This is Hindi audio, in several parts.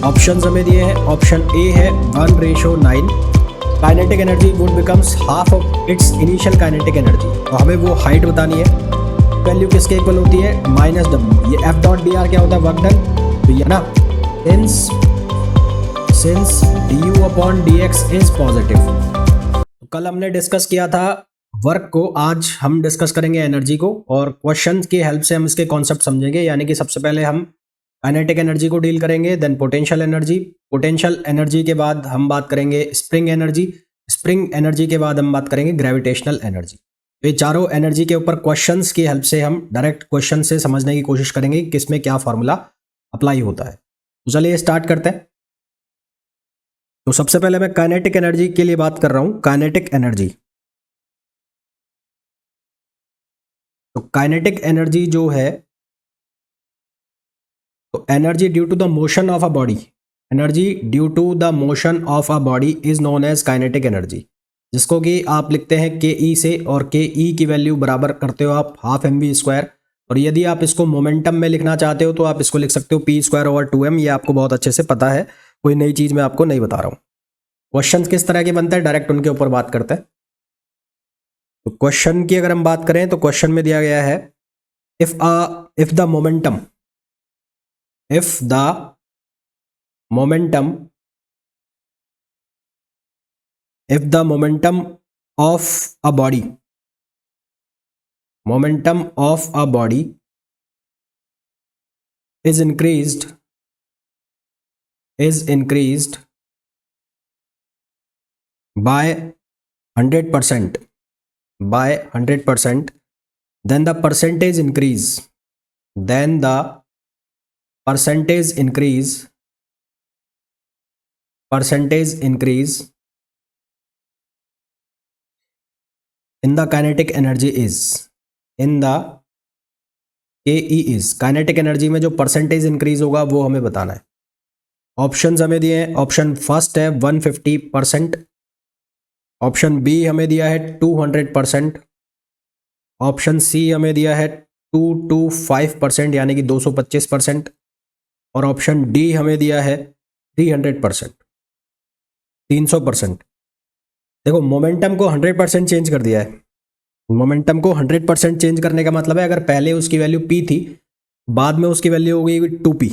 ऑप्शन हमें दिए हैं, ऑप्शन ए है 1:9। Kinetic energy would becomes half of its initial kinetic energy, तो हमें वो हाइट बतानी है। वैल्यू किसके इक्वल होती है, -w। ये एफ डॉट डी आर क्या होता है, वर्क डन, तो ये ना since du upon dx is positive. कल हमने डिस्कस किया था वर्क को, आज हम डिस्कस करेंगे एनर्जी को, और क्वेश्चन की हेल्प से हम इसके कॉन्सेप्ट समझेंगे। यानी कि सबसे पहले हम काइनेटिक एनर्जी को डील करेंगे, then potential energy, potential energy के बाद हम बात करेंगे स्प्रिंग एनर्जी, स्प्रिंग एनर्जी के बाद हम बात करेंगे ग्रेविटेशनल एनर्जी। तो ये चारों एनर्जी के ऊपर क्वेश्चंस की हेल्प से हम डायरेक्ट क्वेश्चन से समझने की कोशिश करेंगे कि किसमें क्या फॉर्मूला अप्लाई होता है। तो चलिए स्टार्ट करते हैं। तो सबसे पहले मैं काइनेटिक एनर्जी के लिए बात कर रहा हूं, काइनेटिक एनर्जी। तो काइनेटिक एनर्जी जो है, तो energy due to the motion of a body, energy due to the motion of a body is known as kinetic energy, जिसको कि आप लिखते हैं के ई से, और के ई की वैल्यू बराबर करते हो आप हाफ एम वी स्क्वायर। और यदि आप इसको मोमेंटम में लिखना चाहते हो तो आप इसको लिख सकते हो पी स्क्वायर ओवर 2m। ये आपको बहुत अच्छे से पता है, कोई नई चीज़ मैं आपको नहीं बता रहा हूँ। क्वेश्चन किस तरह के बनते हैं, डायरेक्ट उनके ऊपर बात करते हैं। तो क्वेश्चन की अगर हम बात करें तो क्वेश्चन में दिया गया है if the momentum if the momentum of a body is increased by 100%, then the percentage increase in the kinetic energy is, kinetic energy में जो परसेंटेज इंक्रीज होगा वो हमें बताना है। ऑप्शंस हमें दिए हैं, ऑप्शन फर्स्ट है 150%, ऑप्शन बी हमें दिया है 200%, ऑप्शन सी हमें दिया है 225% यानी कि 225%, और ऑप्शन डी हमें दिया है 300%, 300%। देखो मोमेंटम को 100% चेंज कर दिया है। मोमेंटम को 100% चेंज करने का मतलब है अगर पहले उसकी वैल्यू p थी, बाद में उसकी वैल्यू हो गई 2p,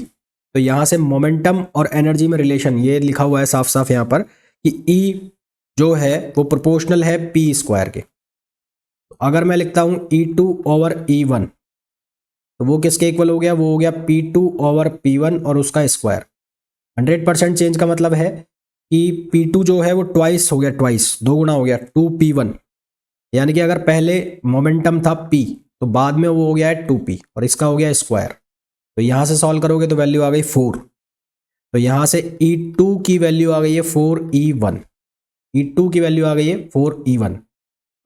तो यहाँ से मोमेंटम और एनर्जी में रिलेशन ये लिखा हुआ है साफ साफ यहाँ पर कि E जो है वो प्रोपोर्शनल है p स्क्वायर के। तो अगर मैं लिखता हूँ E2 ओवर E1, तो वो किसके इक्वल हो गया, वो हो गया P2 ओवर P1 और उसका स्क्वायर। 100% चेंज का मतलब है कि P2 जो है वो ट्वाइस हो गया, ट्वाइस दो गुना हो गया 2P1, यानी कि अगर पहले मोमेंटम था P तो बाद में वो हो गया है 2P और इसका हो गया स्क्वायर। तो यहाँ से सॉल्व करोगे तो वैल्यू आ गई 4। तो यहाँ से E2 की वैल्यू आ गई है 4E1, E2 की वैल्यू आ गई है 4E1।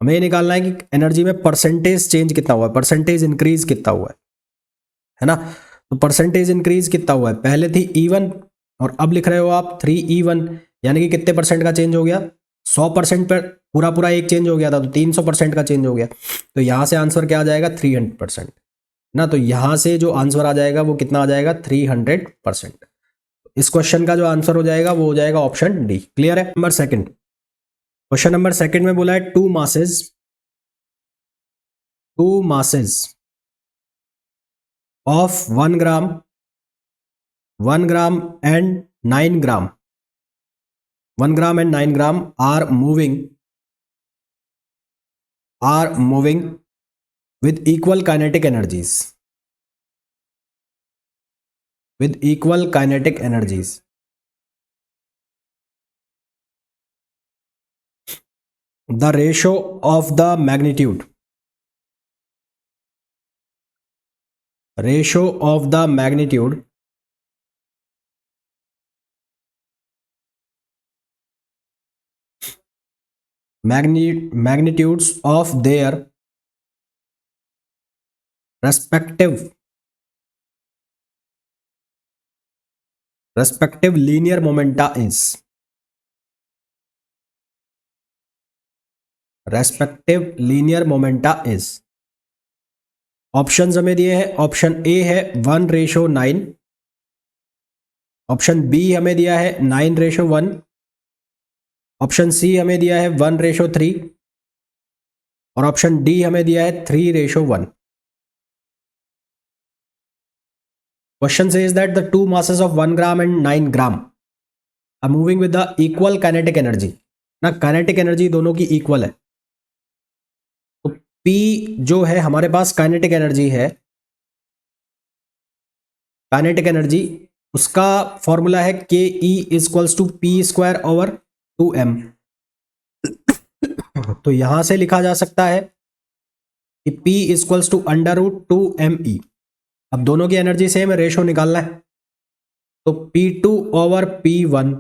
हमें ये निकालना है कि एनर्जी में परसेंटेज चेंज कितना हुआ है, परसेंटेज इंक्रीज कितना हुआ है ना। तो परसेंटेज इंक्रीज कितना हुआ है, पहले थी E1 और अब लिख रहे हो आप 3E1, यानी कि कितने परसेंट का चेंज हो गया, 100% पर पूरा एक चेंज हो गया था, तो 300% का चेंज हो गया। तो यहाँ से आंसर क्या आ जाएगा, 300% ना। तो यहाँ से जो आंसर आ जाएगा वो कितना आ जाएगा, 300%। इस क्वेश्चन का जो आंसर हो जाएगा वो हो जाएगा ऑप्शन डी। क्लियर है। Number second, question number second में बोला है two masses of 1 gram and 9 gram, 1 gram and 9 gram are moving with equal kinetic energies, the ratio of the magnitude magnitudes of their respective linear momenta is, options हमें दिए हैं। ऑप्शन ए है 1:9, ऑप्शन बी हमें दिया है 9:1, ऑप्शन सी हमें दिया है 1:3 और ऑप्शन डी हमें दिया है 3:1. Question says that the two masses of 1 gram and 9 gram are moving with the equal kinetic energy. ना kinetic energy दोनों की equal है, तो P जो है हमारे पास kinetic energy है, kinetic energy उसका फॉर्मूला है K E equals to P square over 2m. तो यहां से लिखा जा सकता है कि P इक्वल्स टू √2me. अब दोनों की एनर्जी सेम है, रेशो निकालना है, तो P2 ओवर P1,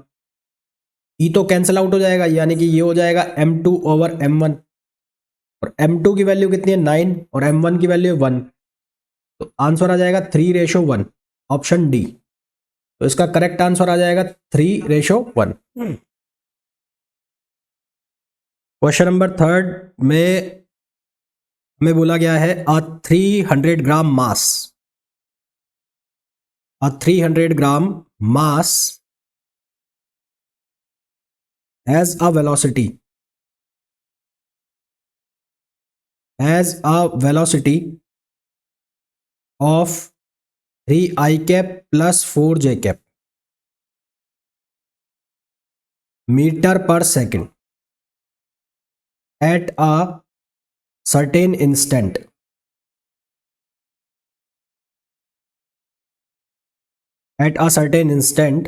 ई तो कैंसिल आउट हो जाएगा, यानी कि ये हो जाएगा M2 ओवर M1, और M2 की वैल्यू कितनी है 9 और M1 की वैल्यू है 1, तो आंसर आ जाएगा 3:1, ऑप्शन डी. तो इसका करेक्ट आंसर आ जाएगा 3:1. क्वेश्चन नंबर 3 में हमें बोला गया है अ 300 ग्राम मास, a 300 gram mass has a velocity of 3i cap plus 4j cap meter per second at a certain instant. At a certain instant,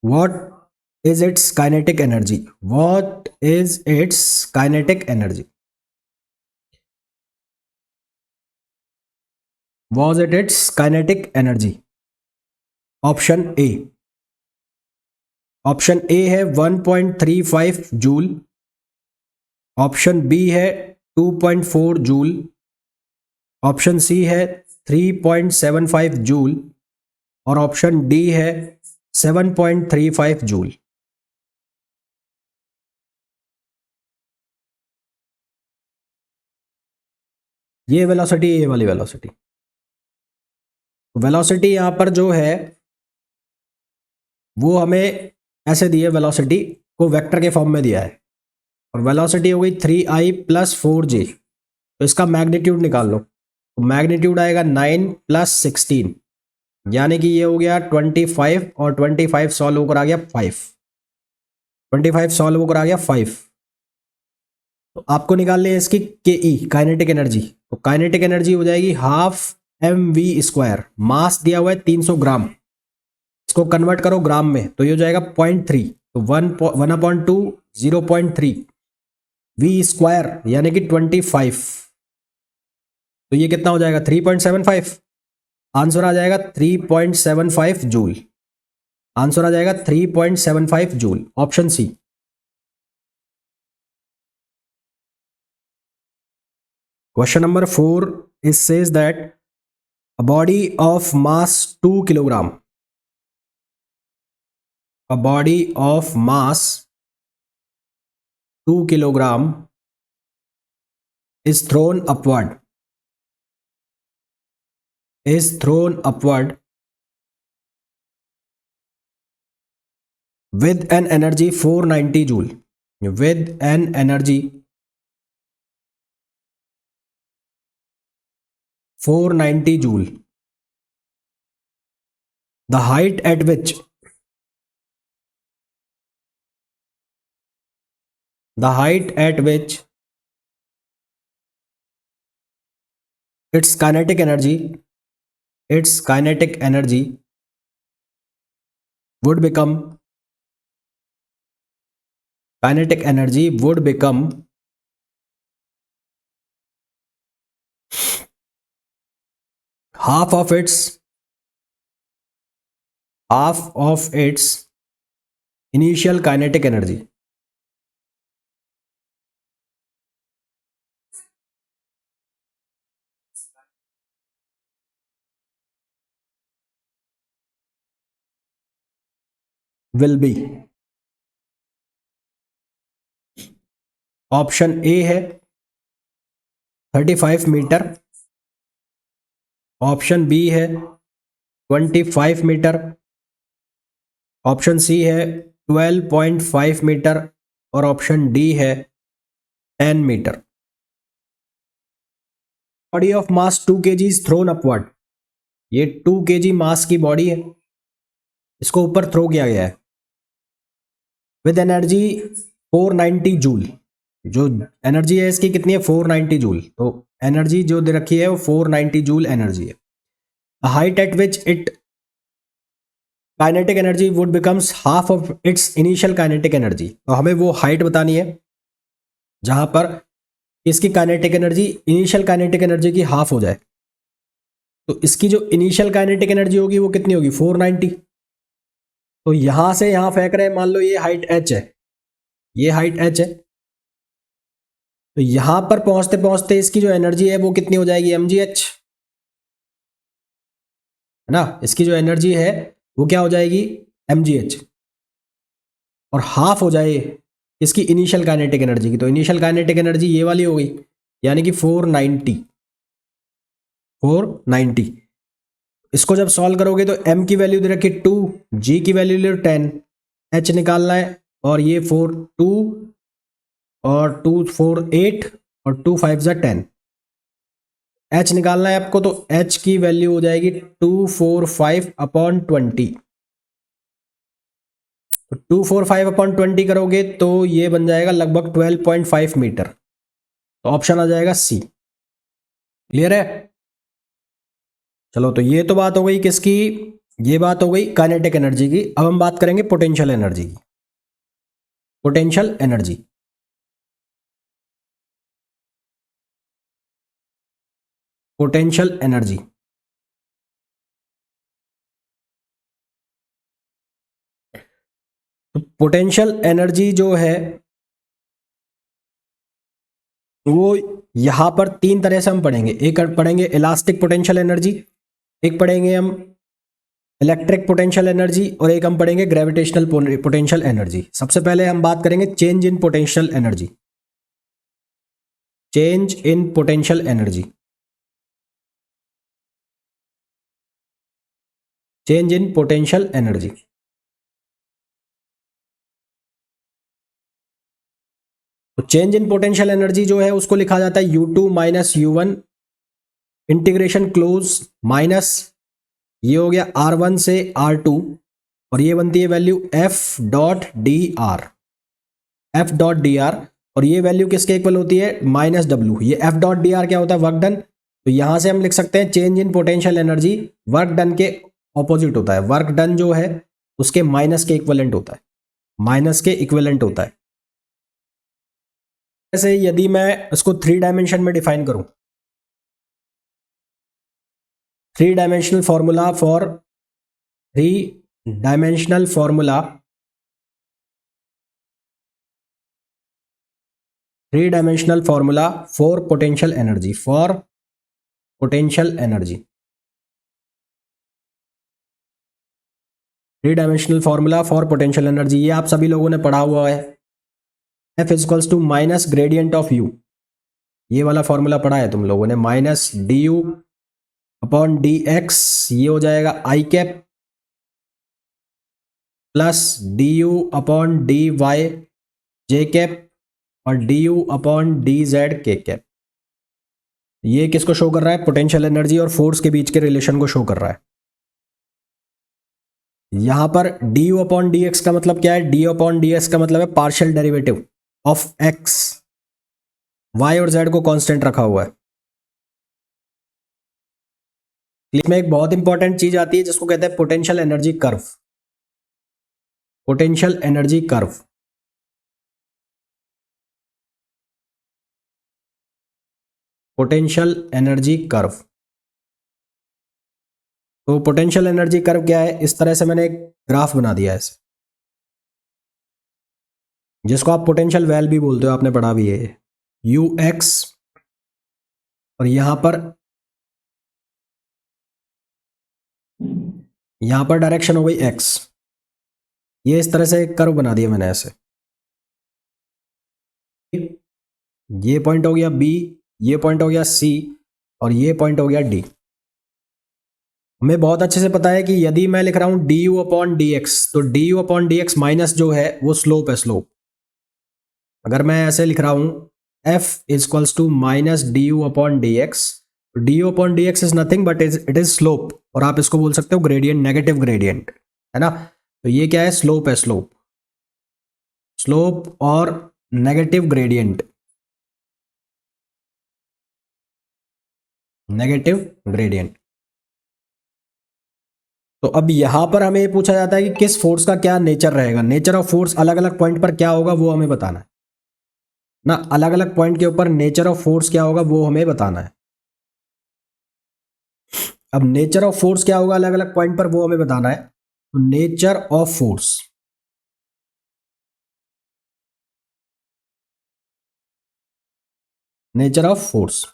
what is its kinetic energy? What is its kinetic energy? Was it its kinetic energy? Option A. Option A है 1.35 जूल, ऑप्शन बी है 2.4 जूल, ऑप्शन सी है 3.75 जूल और ऑप्शन डी है 7.35 जूल. ये वेलोसिटी, ये वाली वेलोसिटी. वेलोसिटी यहां पर जो है वो हमें ऐसे दी है, वेलोसिटी को वेक्टर के फॉर्म में दिया है, और वेलोसिटी हो गई 3i प्लस 4j. तो इसका मैग्नीट्यूड निकाल लो, तो मैग्नीट्यूड आएगा 9 प्लस 16, यानी कि ये हो गया 25, और 25 सॉल्व होकर आ गया 5, 25 सॉल्व होकर आ गया 5. तो आपको निकालनी है इसकी के ई, काइनेटिक एनर्जी. तो काइनेटिक एनर्जी हो जाएगी हाफ mv². मास दिया हुआ है 300 ग्राम, इसको कन्वर्ट करो ग्राम में, तो ये हो जाएगा 0.3, तो 1/2 0.3 v², यानी कि 25. तो ये कितना हो जाएगा 3.75. आंसर आ जाएगा 3.75 जूल. आंसर आ जाएगा 3.75 joule, option C. Question number 4 it says that a body of mass 2 kilogram, a body of mass 2 kilogram is thrown upward with an energy 490 joule, with an energy 490 joule. The height at which its kinetic energy would become half of its initial kinetic energy. Will be. Option A है 35 मीटर, ऑप्शन बी है 25 मीटर, ऑप्शन सी है 12.5 मीटर और ऑप्शन डी है 10 metre. Body of mass 2 kg इज थ्रोन अपवर्ड। ये 2 kg मास की बॉडी है, इसको ऊपर थ्रो किया गया है विद एनर्जी 490 जूल। जो एनर्जी है इसकी कितनी है? 490 जूल। तो एनर्जी जो दे रखी है वो 490 जूल एनर्जी है। Height eight which it kinetic energy would becomes half of its initial kinetic energy. तो हमें वो हाइट बतानी है जहां पर इसकी kinetic energy initial kinetic energy की हाफ हो जाए। तो इसकी जो इनिशियल काइनेटिक एनर्जी होगी वो कितनी होगी? 490। तो यहां से यहां फेंक रहे हैं, मान लो ये हाइट h है, ये हाइट h है, तो यहां पर पहुंचते पहुंचते इसकी जो एनर्जी है वो कितनी हो जाएगी? mgh, है ना। इसकी जो एनर्जी है वो क्या हो जाएगी? mgh। और हाफ हो जाए इसकी इनिशियल काइनेटिक एनर्जी की, तो इनिशियल काइनेटिक एनर्जी ये वाली हो गई, यानी कि 490। इसको जब सॉल्व करोगे तो m की वैल्यू दे रखी 2, g की वैल्यू ले 10, h निकालना है, और ये 4 2 और 2 4 8 और 2 5 10, h निकालना है आपको। तो h की वैल्यू हो जाएगी 245/20। तो 245/20 करोगे तो ये बन जाएगा लगभग 12.5 मीटर। तो ऑप्शन आ जाएगा सी। क्लियर है? चलो, तो ये तो बात हो गई किसकी? ये बात हो गई काइनेटिक एनर्जी की। अब हम बात करेंगे पोटेंशियल एनर्जी की। Potential energy, potential energy. तो पोटेंशियल एनर्जी जो है वो यहां पर तीन तरह से हम पढ़ेंगे। एक पढ़ेंगे इलास्टिक पोटेंशियल एनर्जी, एक पढ़ेंगे हम इलेक्ट्रिक पोटेंशियल एनर्जी, और एक हम पढ़ेंगे ग्रेविटेशनल पोटेंशियल एनर्जी। सबसे पहले हम बात करेंगे change in potential energy. Change in potential energy, change in potential energy. तो चेंज इन पोटेंशियल एनर्जी जो है उसको लिखा जाता है U2 minus U1 integration close minus, ये हो गया R1 से R2, और ये बनती है वैल्यू F.dr, F.dr। और ये वैल्यू किसके इक्वल होती है? -W। ये F.dr क्या होता है? Work done. तो यहां से हम लिख सकते हैं change in potential energy work done के ऑपोजिट होता है। वर्क डन जो है उसके माइनस के इक्विवेलेंट होता है, माइनस के इक्विवेलेंट होता है। जैसे यदि मैं इसको 3 डायमेंशन में डिफाइन करूं, 3 dimensional formula for 3 dimensional formula 3 dimensional formula for potential energy, for potential energy. 3 dimensional formula for potential energy, ये आप सभी लोगों ने पढ़ा हुआ है। F equals to minus gradient of U, ये वाला फॉर्मूला पढ़ा है तुम लोगों ने। माइनस du/dx, ये हो जाएगा i cap, plus du/dy j cap, और du/dz k कैप। ये किसको शो कर रहा है? पोटेंशियल एनर्जी और फोर्स के बीच के रिलेशन को शो कर रहा है। यहां पर du/dx का मतलब क्या है? du/dx का मतलब है partial derivative of x, y और z को कांस्टेंट रखा हुआ है। इसमें एक बहुत इंपॉर्टेंट चीज आती है जिसको कहते हैं potential energy curve. Potential energy curve, potential energy curve. तो पोटेंशियल एनर्जी कर्व क्या है? इस तरह से मैंने एक ग्राफ बना दिया है इसे, जिसको आप पोटेंशियल वैल भी बोलते हो, आपने पढ़ा भी है। ux, और यहां पर डायरेक्शन हो गई x। ये इस तरह से एक कर्व बना दिया मैंने ऐसे। ये पॉइंट हो गया B, ये पॉइंट हो गया C, और ये पॉइंट हो गया D। हमें बहुत अच्छे से पता है कि यदि मैं लिख रहा हूं D U upon D X, तो D U upon D X minus जो है वो स्लोप है, स्लोप। अगर मैं ऐसे लिख रहा हूं F equals to minus D U upon D X, D U upon D X is nothing but it is slope, और आप इसको बोल सकते हो ग्रेडियंट, नेगेटिव ग्रेडियंट, है ना। तो ये क्या है, स्लोप है, स्लोप, स्लोप और नेगेटिव ग्रेडियंट, नेगेटिव ग्रेडियंट। तो अब यहां पर हमें ये पूछा जाता है कि किस फोर्स का क्या नेचर रहेगा, नेचर ऑफ फोर्स अलग अलग पॉइंट पर क्या होगा वो हमें बताना है ना, अलग अलग पॉइंट के ऊपर नेचर ऑफ फोर्स क्या होगा वो हमें बताना है। अब नेचर ऑफ फोर्स क्या होगा अलग अलग पॉइंट पर वो हमें बताना है। तो nature of force, nature of force,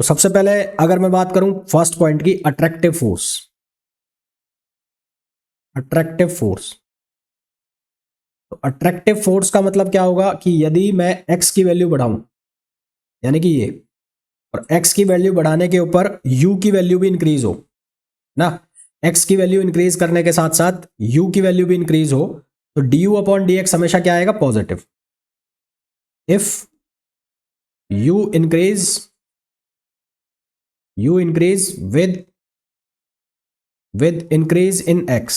तो सबसे पहले अगर मैं बात करूं फर्स्ट पॉइंट की, अट्रैक्टिव फोर्स, अट्रैक्टिव फोर्स। तो अट्रैक्टिव फोर्स का मतलब क्या होगा कि यदि मैं x की वैल्यू बढ़ाऊं, यानी कि ये, और x की वैल्यू बढ़ाने के ऊपर u की वैल्यू भी इंक्रीज हो ना, x की वैल्यू इंक्रीज करने के साथ साथ u की वैल्यू भी इंक्रीज हो, तो D U upon D x हमेशा क्या आएगा, positive. If u increase, u increase with increase in x,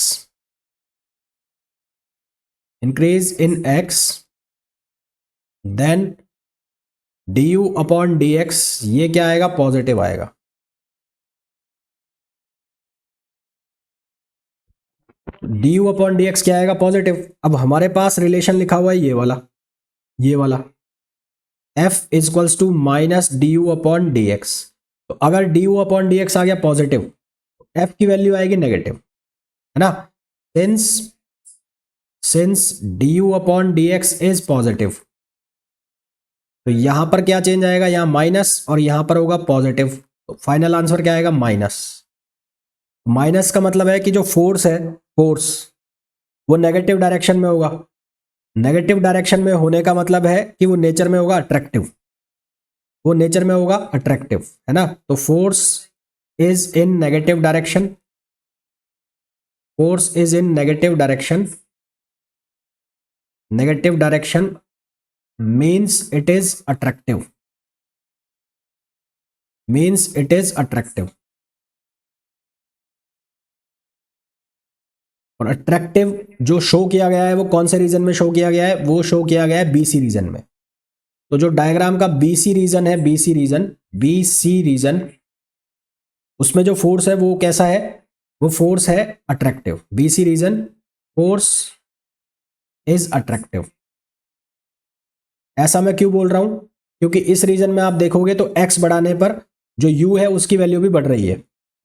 increase in x, then du upon dx ये क्या आएगा, पॉजिटिव आएगा। du अपॉन dx क्या आएगा, पॉजिटिव। अब हमारे पास रिलेशन लिखा हुआ है ये वाला, ये वाला f is equals to minus D U upon D X. तो अगर D U upon D X आ गया पॉजिटिव, f की वैल्यू आएगी नेगेटिव, है ना। Since D U upon D X is positive, तो यहां पर क्या चेंज आएगा, यहां माइनस और यहां पर होगा पॉजिटिव, तो फाइनल आंसर क्या आएगा, माइनस। माइनस का मतलब है कि जो फोर्स है, फोर्स वो नेगेटिव डायरेक्शन में होगा। नेगेटिव डायरेक्शन में होने का मतलब है कि वो नेचर में होगा अट्रैक्टिव, वो नेचर में होगा अट्रैक्टिव, है ना। तो force is in negative direction, force is in negative direction, negative direction means it is attractive, means it is attractive। और अट्रैक्टिव जो शो किया गया है वो कौन से रीजन में शो किया गया है, वो शो किया गया है बीसी रीजन में। तो जो डायग्राम का बीसी रीजन है, बीसी रीजन, बीसी रीजन, उसमें जो फोर्स है वो कैसा है, वो फोर्स है attractive. BC region force is attractive. ऐसा मैं क्यों बोल रहा हूं, क्योंकि इस रीजन में आप देखोगे तो x बढ़ाने पर जो u है उसकी वैल्यू भी बढ़ रही है,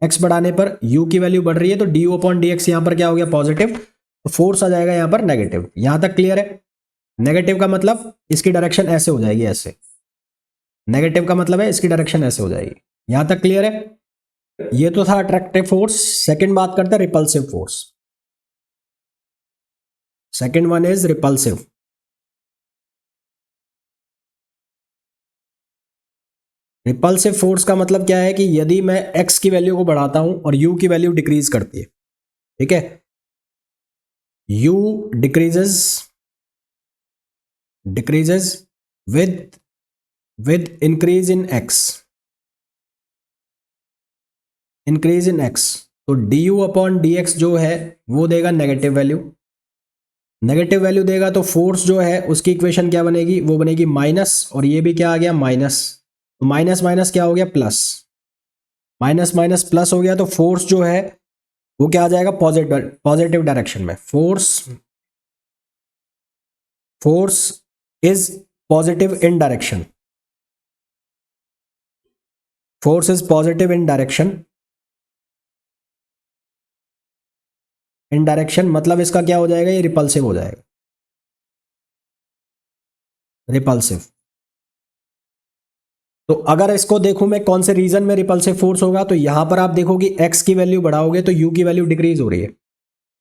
x बढ़ाने पर u की वैल्यू बढ़ रही है, तो D U upon D x यहां पर क्या हो गया, पॉजिटिव, तो फोर्स आ जाएगा यहां पर नेगेटिव। यहां तक क्लियर है। नेगेटिव का मतलब इसकी डायरेक्शन ऐसे हो जाएगी, ऐसे, नेगेटिव का मतलब है इसकी डायरेक्शन ऐसे हो जाएगी। यहां तक क्लियर है। ये तो था अट्रैक्टिव फोर्स। सेकेंड बात करते हैं repulsive force. Second one is repulsive. Repulsive force का मतलब क्या है कि यदि मैं x की वैल्यू को बढ़ाता हूं और u की वैल्यू डिक्रीज करती है, ठीक है, u decreases with increase in x, increase in x, तो du अपॉन डी एक्स जो है वो देगा नेगेटिव वैल्यू। नेगेटिव वैल्यू देगा तो फोर्स जो है उसकी इक्वेशन क्या बनेगी, वो बनेगी माइनस, और ये भी क्या आ गया, माइनस। तो माइनस माइनस क्या हो गया, प्लस, माइनस माइनस प्लस हो गया, तो फोर्स जो है वो क्या आ जाएगा, पॉजिटिव डायरेक्शन में। Force is positive in direction, force is positive in direction. In direction मतलब इसका क्या हो जाएगा, ये रिपल्सिव हो जाएगा, रिपल्सिव। तो अगर इसको देखूं मैं कौन से रीजन में रिपल्सिव फोर्स होगा, तो यहां पर आप देखोगे x की वैल्यू बढ़ाओगे तो u की वैल्यू डिक्रीज हो रही है।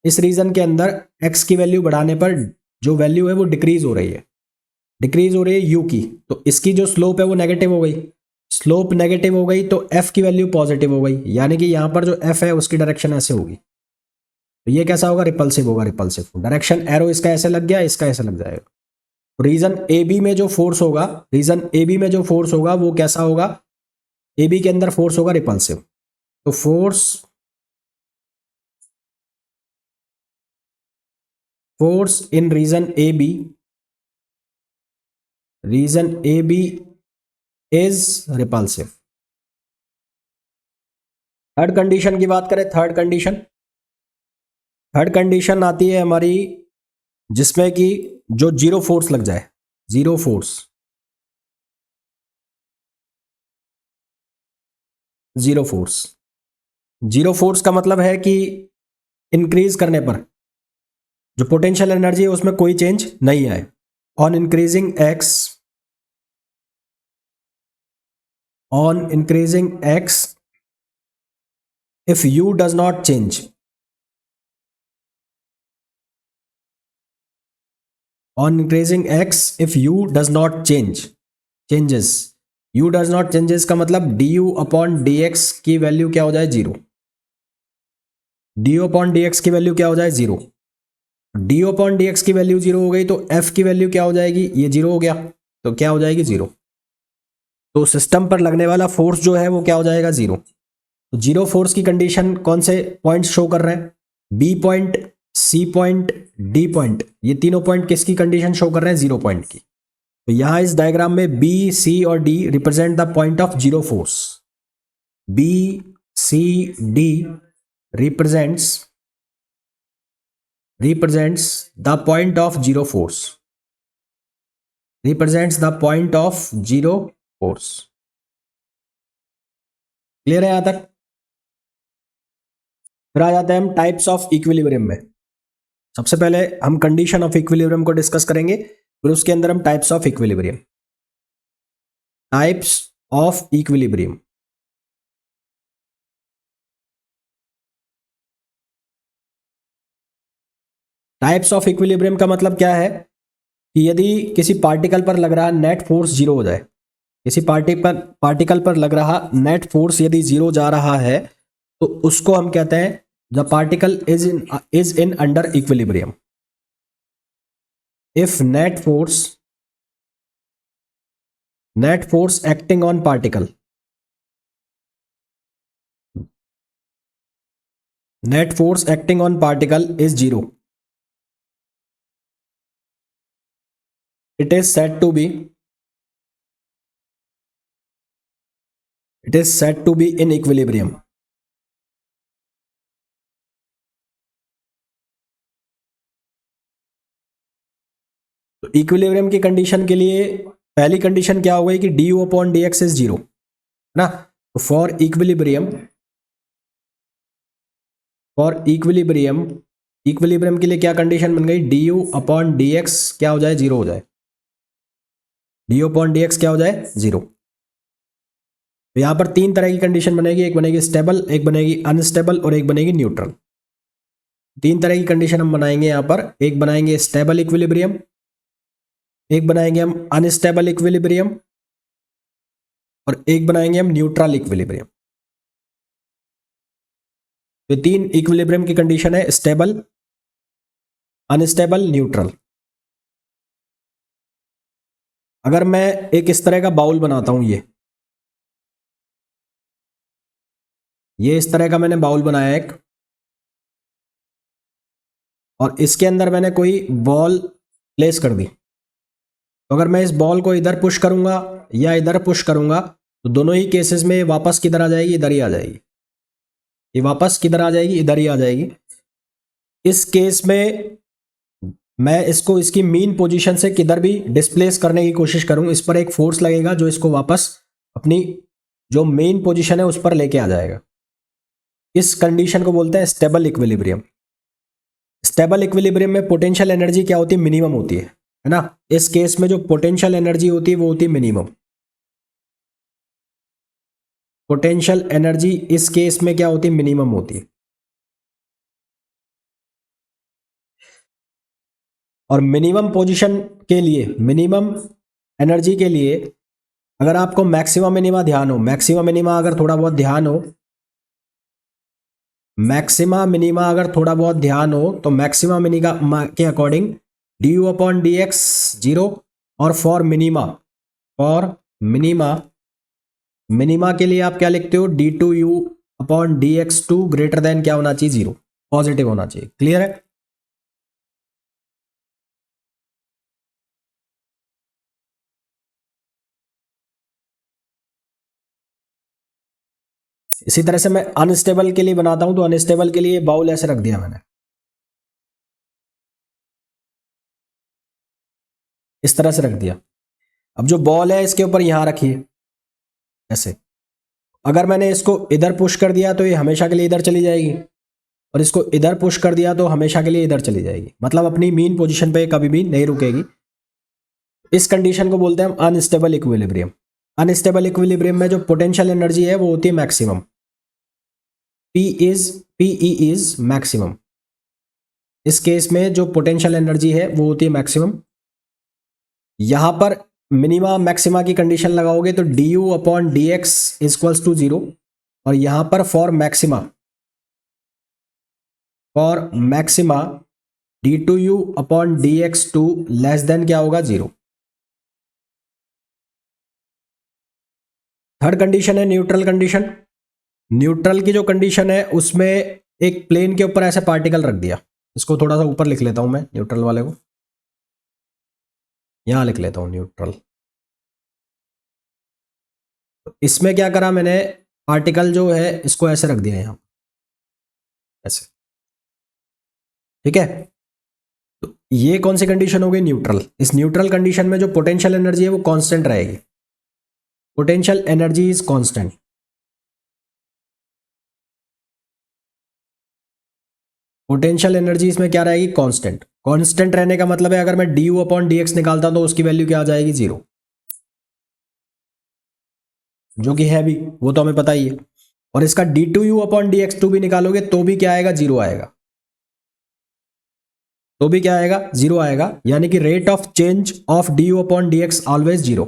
इस रीजन के अंदर x की वैल्यू बढ़ाने पर जो वैल्यू है वो डिक्रीज हो रही है, डिक्रीज हो रही है u की, तो इसकी जो स्लोप है वो नेगेटिव हो गई। स्लोप नेगेटिव हो गई तो एफ की वैल्यू पॉजिटिव हो गई, यानी कि यहां पर जो एफ है उसकी डायरेक्शन ऐसे होगी, तो ये कैसा होगा, रिपल्सिव होगा, रिपल्सिव। डायरेक्शन एरो इसका ऐसे लग गया, इसका ऐसे लग जाएगा। रीजन ए बी में जो फोर्स होगा, रीजन ए बी में जो फोर्स होगा वो कैसा होगा, ए बी के अंदर फोर्स होगा रिपल्सिव। तो force in region A B, region A B is repulsive. Third condition की बात करें, थर्ड कंडीशन आती है हमारी जिसमें कि जो जीरो फोर्स लग जाए, zero force, zero force. Zero force का मतलब है कि इंक्रीज करने पर जो पोटेंशियल एनर्जी है उसमें कोई चेंज नहीं आए। On increasing x, on increasing x if u does not change, on increasing x if u does not changes, u does not changes का मतलब du upon dx की वैल्यू क्या हो जाए, जीरो। du upon dx की वैल्यू क्या हो जाए, जीरो। du upon dx की वैल्यू जीरो हो गई तो f की वैल्यू क्या हो जाएगी, ये जीरो हो गया, तो क्या हो जाएगी, जीरो। तो सिस्टम पर लगने वाला फोर्स जो है वो क्या हो जाएगा, जीरो। तो जीरो फोर्स की कंडीशन कौन से पॉइंट शो कर रहे हैं, B point, C point, D point, ये तीनों पॉइंट किसकी कंडीशन शो कर रहे हैं, जीरो पॉइंट की। तो यहां इस डायग्राम में बी, सी और D represent the point of zero force. B, C, D represents the point of zero force, represents the point of zero force. Clear है यहां तक। फिर आ जाते हैं हम टाइप्स ऑफ इक्विलिब्रियम में। सबसे पहले हम कंडीशन ऑफ इक्विलिब्रियम को डिस्कस करेंगे, फिर उसके अंदर हम types of equilibrium, types of equilibrium. Types of equilibrium का मतलब क्या है कि यदि किसी पार्टिकल पर लग रहा नेट फोर्स जीरो हो जाए, किसी पार्टिकल पर लग रहा नेट फोर्स यदि जीरो जा रहा है तो उसको हम कहते हैं the particle is in under equilibrium. If net force acting on particle, net force acting on particle is zero, it is said to be in equilibrium। तो इक्विलिब्रियम की कंडीशन के लिए पहली कंडीशन क्या हो गई कि du upon dx is zero, है ना। तो फॉर इक्विलिब्रियम के लिए क्या कंडीशन बन गई, du अपॉन dx क्या हो जाए, जीरो हो जाए, du अपॉन dx क्या हो जाए, जीरो। तो यहां पर तीन तरह की कंडीशन बनेगी, एक बनेगी स्टेबल, एक बनेगी अनस्टेबल और एक बनेगी न्यूट्रल। तीन तरह की कंडीशन हम बनाएंगे यहां पर, एक बनाएंगे स्टेबल इक्विलिब्रियम, एक बनाएंगे हम अनस्टेबल इक्विलिब्रियम और एक बनाएंगे हम न्यूट्रल इक्विलिब्रियम। तो तीन इक्विलिब्रियम की कंडीशन है, स्टेबल, अनस्टेबल, न्यूट्रल। अगर मैं एक इस तरह का बाउल बनाता हूं, ये इस तरह का मैंने बाउल बनाया एक, और इसके अंदर मैंने कोई बॉल प्लेस कर दी, तो अगर मैं इस बॉल को इधर पुश करूंगा या इधर पुश करूंगा तो दोनों ही केसेस में वापस किधर आ जाएगी, इधर ही आ जाएगी। ये वापस किधर आ जाएगी, इधर ही आ जाएगी। इस केस में मैं इसको इसकी मीन पोजीशन से किधर भी डिस्प्लेस करने की कोशिश करूं, इस पर एक फोर्स लगेगा जो इसको वापस अपनी जो मेन पोजीशन है उस पर लेके आ जाएगा। इस कंडीशन को बोलते हैं स्टेबल इक्विलिब्रियम। स्टेबल इक्विलिब्रियम में पोटेंशियल एनर्जी क्या होती है, मिनिमम होती है ना। इस केस में जो पोटेंशियल एनर्जी होती है वो होती है मिनिमम। पोटेंशियल एनर्जी इस केस में क्या होती है, मिनिमम होती है। और मिनिमम पोजीशन के लिए, मिनिमम एनर्जी के लिए अगर आपको मैक्सिमा मिनिमा ध्यान हो, मैक्सिमा मिनिमा अगर थोड़ा बहुत ध्यान हो, मैक्सिमा मिनिमा अगर थोड़ा बहुत ध्यान हो तो मैक्सिमा मिनिमा के according D U upon D X zero, और फॉर मिनिमा मिनिमा के लिए आप क्या लिखते हो, D two U upon D X two greater than क्या होना चाहिए, जीरो, पॉजिटिव होना चाहिए। क्लियर है? इसी तरह से मैं अनस्टेबल के लिए बनाता हूं, तो अनस्टेबल के लिए बाउल ऐसे रख दिया मैंने, इस तरह से रख दिया। अब जो बॉल है इसके ऊपर यहां रखिए ऐसे। अगर मैंने इसको इधर पुश कर दिया तो ये हमेशा के लिए इधर चली जाएगी, और इसको इधर पुश कर दिया तो हमेशा के लिए इधर चली जाएगी, मतलब अपनी मीन पोजीशन पे कभी भी नहीं रुकेगी। इस कंडीशन को बोलते हैं हम अनस्टेबल इक्विलिब्रियम। अनस्टेबल इक्विलिब्रियम में जो पोटेंशियल एनर्जी है वो होती है मैक्सिमम, पीई इज मैक्सिमम। इस केस में जो पोटेंशियल एनर्जी है वो होती है मैक्सिमम। यहां पर मिनिमा मैक्सिमा की कंडीशन लगाओगे तो D U upon D X equals to zero, और यहां पर for maxima D two U upon D X two less than क्या होगा, जीरो। थर्ड कंडीशन है न्यूट्रल कंडीशन। न्यूट्रल की जो कंडीशन है उसमें एक प्लेन के ऊपर ऐसे पार्टिकल रख दिया, इसको थोड़ा सा ऊपर लिख लेता हूं मैं, न्यूट्रल वाले को यहां लिख लेता हूं न्यूट्रल। तो इसमें क्या करा मैंने, पार्टिकल जो है इसको ऐसे रख दिया यहां ऐसे, ठीक है। तो ये कौन सी कंडीशन हो गई, न्यूट्रल। इस न्यूट्रल कंडीशन में जो पोटेंशियल एनर्जी है वो कांस्टेंट रहेगी, potential energy is constant. Potential energy इसमें क्या रहेगी, कांस्टेंट। कांस्टेंट रहने का मतलब है अगर मैं D U upon D x निकालता हूं तो उसकी वैल्यू क्या आ जाएगी, जीरो, जो कि है भी, वो तो हमें पता ही है। और इसका D two U upon D X two भी निकालोगे तो भी क्या आएगा, जीरो आएगा, तो भी क्या आएगा, जीरो आएगा। यानी कि rate of change of D U upon D x always zero.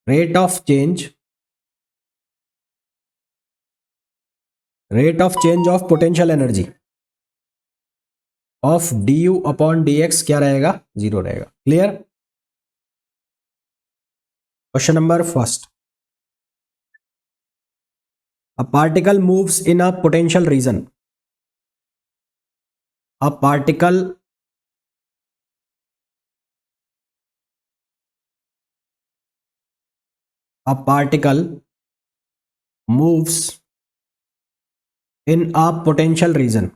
Rate of change of potential energy of D U upon D x क्या रहेगा, जीरो रहेगा। Clear? Question number first, a particle moves in a potential region. A particle moves in a potential region.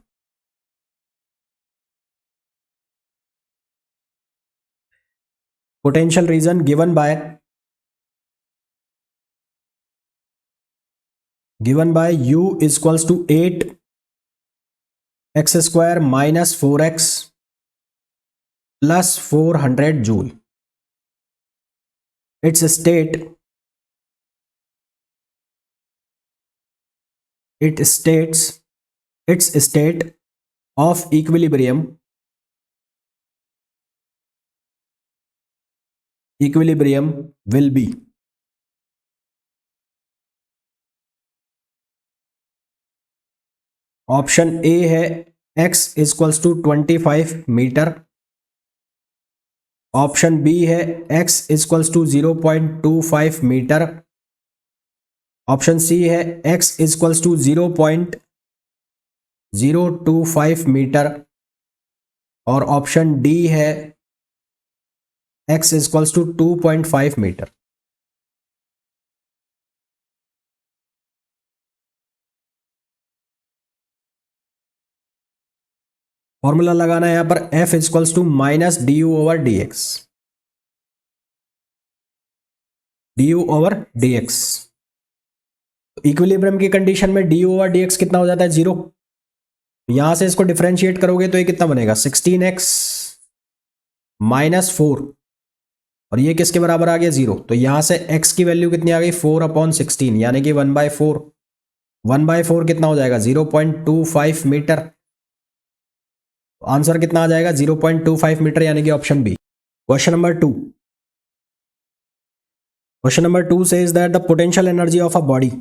Potential region given by u is equals to 8x square minus 4x plus 400 joule. Its state of equilibrium will be option A है x equals to 25 metre, option B है x equals to 0.25 metre, option C है x इक्वल्स टू 0.025 मीटर, और ऑप्शन डी है x equals to 2.5 metre. Formula लगाना है यहां पर f equals to minus D U over D X, equilibrium की कंडीशन में D U over D X कितना हो जाता है, जीरो। यहां से इसको डिफरेंशिएट करोगे तो ये कितना बनेगा, 16x माइनस 4, और ये किसके बराबर आ गया, जीरो। तो यहां से x की वैल्यू कितनी आ गई, 4/16, यानी कि 1/4। 1/4 कितना हो जाएगा, 0.25 मीटर। आंसर कितना आ जाएगा, 0.25 मीटर, यानी कि option B. Question number 2, Question number 2 says that the potential energy of a body,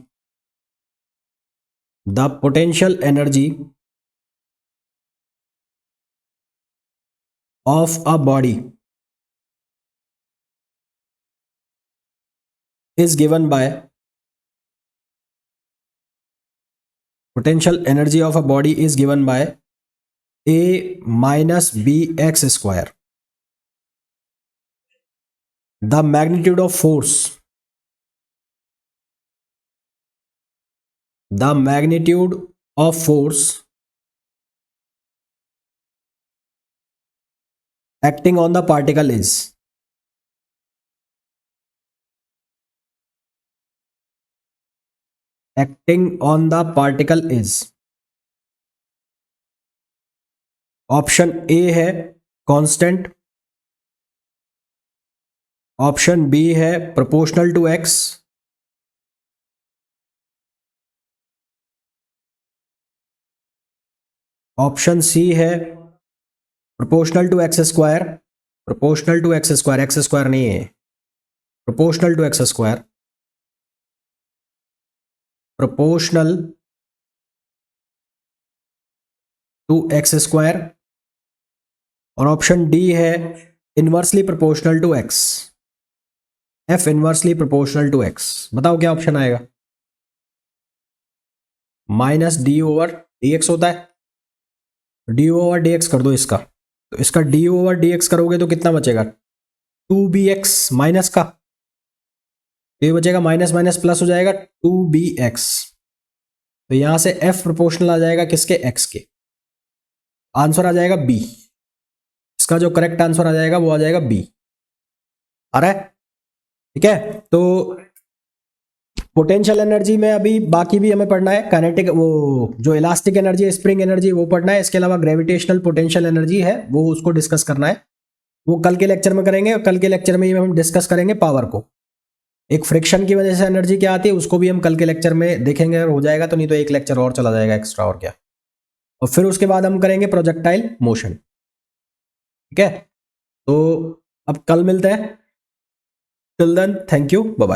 the potential energy of a body is given by, potential energy of a body is given by a minus bx square. The magnitude of force, the magnitude of force acting on the particle is, acting on the particle is, option A है कांस्टेंट, ऑप्शन बी है proportional to X, option C है proportional to X square, proportional to X square, X square नहीं है, proportional to X square, proportional to X square, और ऑप्शन डी है inversely proportional to X, F inversely proportional to X. बताओ क्या ऑप्शन आएगा? Minus D over D X होता है, डी ओवर डी एक्स कर दो इसका, तो इसका डी ओवर डी एक्स करोगे तो कितना बचेगा? 2bx माइनस का, तो ये बचेगा माइनस माइनस प्लस हो जाएगा 2bx, तो यहां से f प्रोपोर्शनल आ जाएगा किसके? x के। आंसर आ जाएगा b, इसका जो करेक्ट आंसर आ जाएगा वो आ जाएगा b। आ रहा है? ठीक है, तो पोटेंशियल एनर्जी में अभी बाकी भी हमें पढ़ना है, काइनेटिक वो जो इलास्टिक एनर्जी है, स्प्रिंग एनर्जी, वो पढ़ना है। इसके अलावा ग्रेविटेशनल पोटेंशियल एनर्जी है वो उसको डिस्कस करना है, वो कल के लेक्चर में करेंगे। और कल के लेक्चर में हम डिस्कस करेंगे पावर को, एक फ्रिक्शन की वजह से एनर्जी क्या आती है उसको भी हम कल के लेक्चर में देखेंगे, अगर हो जाएगा तो, नहीं तो एक लेक्चर और चला जाएगा एक्स्ट्रा और क्या। और फिर उसके बाद हम करेंगे प्रोजेक्टाइल मोशन। ठीक है, तो अब कल मिलते हैं। Till then thank you, bye bye.